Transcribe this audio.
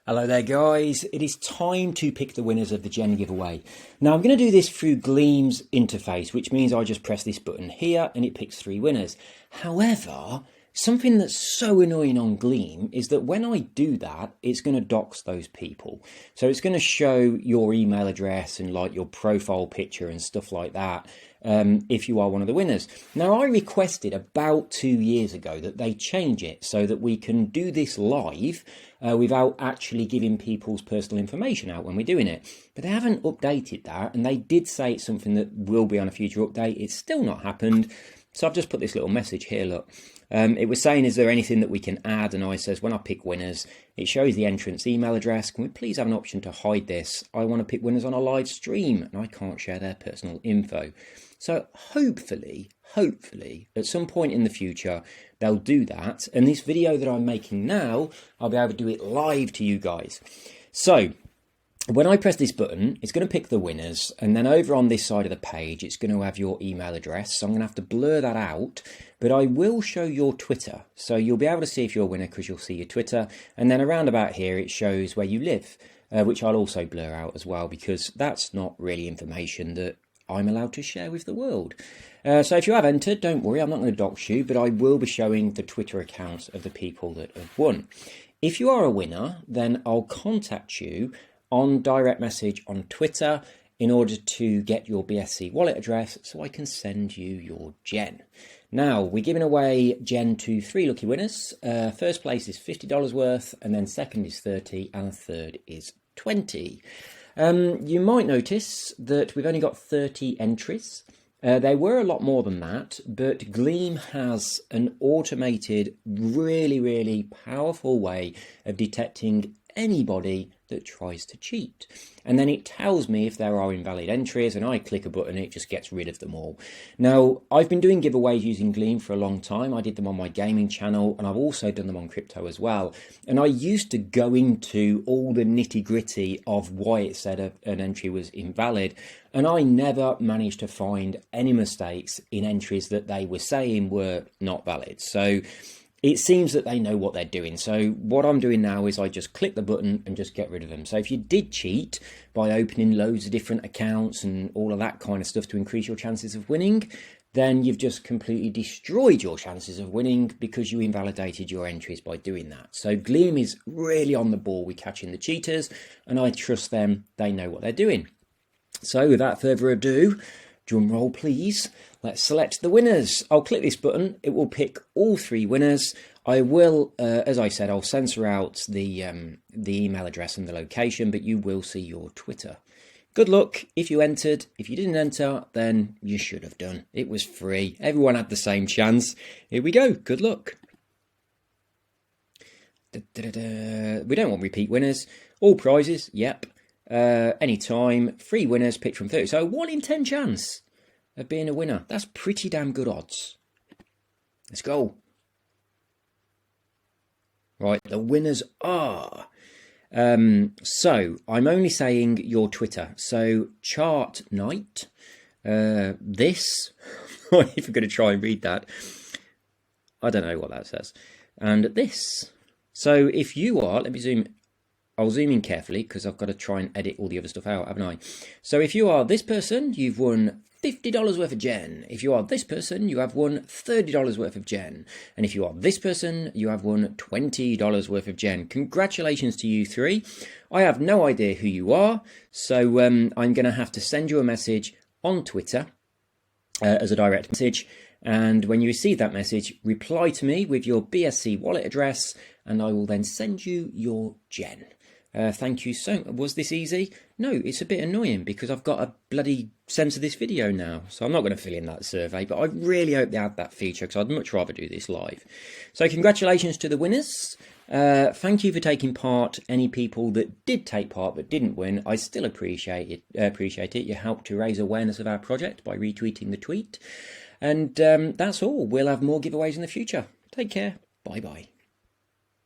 Hello there guys, it is time to pick the winners of the Gen giveaway. Now I'm going to do this through Gleam's interface, which means I just press this button here and it picks 3 winners. However, something that's so annoying on Gleam is that when I do that, it's going to dox those people. So it's going to show your email address and like your profile picture and stuff like that if you are one of the winners. Now I requested about 2 years ago that they change it so that we can do this live without actually giving people's personal information out when we're doing it. But they haven't updated that, and they did say it's something that will be on a future update. It's still not happened. So I've just put this little message here, look. It was saying, is there anything that we can add? And I says, when I pick winners, it shows the entrance email address. Can we please have an option to hide this? I want to pick winners on a live stream and I can't share their personal info. So hopefully, at some point in the future, they'll do that. And this video that I'm making now, I'll be able to do it live to you guys. So when I press this button, it's going to pick the winners, and then over on this side of the page, it's going to have your email address. So I'm going to have to blur that out, but I will show your Twitter. So you'll be able to see if you're a winner because you'll see your Twitter. And then around about here, it shows where you live, which I'll also blur out as well, because that's not really information that I'm allowed to share with the world. So if you have entered, don't worry, I'm not going to dox you, but I will be showing the Twitter accounts of the people that have won. If you are a winner, then I'll contact you on direct message on Twitter in order to get your BSC wallet address so I can send you your Gen. Now, we're giving away Gen to 3 lucky winners. First place is $50 worth, and then second is 30, and third is 20. You might notice that we've only got 30 entries. There were a lot more than that, but Gleam has an automated, really powerful way of detecting anybody that tries to cheat. And then it tells me if there are invalid entries, and I click a button and it just gets rid of them all. Now, I've been doing giveaways using Gleam for a long time. I did them on my gaming channel, and I've also done them on crypto as well. And I used to go into all the nitty-gritty of why it said an entry was invalid, and I never managed to find any mistakes in entries that they were saying were not valid. So it seems that they know what they're doing. So what I'm doing now is I just click the button and just get rid of them. So if you did cheat by opening loads of different accounts and all of that kind of stuff to increase your chances of winning, then you've just completely destroyed your chances of winning because you invalidated your entries by doing that. So Gleam is really on the ball with catching the cheaters, and I trust them. They know what they're doing. So without further ado, drum roll please, let's select the winners. I'll click this button, it will pick all 3 winners. I will, as I said, I'll censor out the email address and the location, but you will see your Twitter. Good luck if you entered. If you didn't enter, then you should have done. It was free. Everyone had the same chance. Here we go. Good luck. We don't want repeat winners. All prizes, yep. Anytime, 3 winners picked from 30. So 1 in 10 chance of being a winner. That's pretty damn good odds. Let's go. Right, the winners are... so I'm only saying your Twitter. So Chart Night, this, I'm even going to try and read that. I don't know what that says. And this. So if you are, let me zoom. I'll zoom in carefully because I've got to try and edit all the other stuff out, haven't I? So if you are this person, you've won $50 worth of Gen. If you are this person, you have won $30 worth of Gen. And if you are this person, you have won $20 worth of Gen. Congratulations to you 3. I have no idea who you are, so I'm going to have to send you a message on Twitter as a direct message. And when you receive that message, reply to me with your BSC wallet address, and I will then send you your Gen. Thank you so much. Was this easy? No, it's a bit annoying because I've got to bloody censor this video now. So I'm not going to fill in that survey, but I really hope they add that feature because I'd much rather do this live. So congratulations to the winners. Thank you for taking part. Any people that did take part but didn't win, I still appreciate it. You helped to raise awareness of our project by retweeting the tweet. And that's all. We'll have more giveaways in the future. Take care. Bye-bye.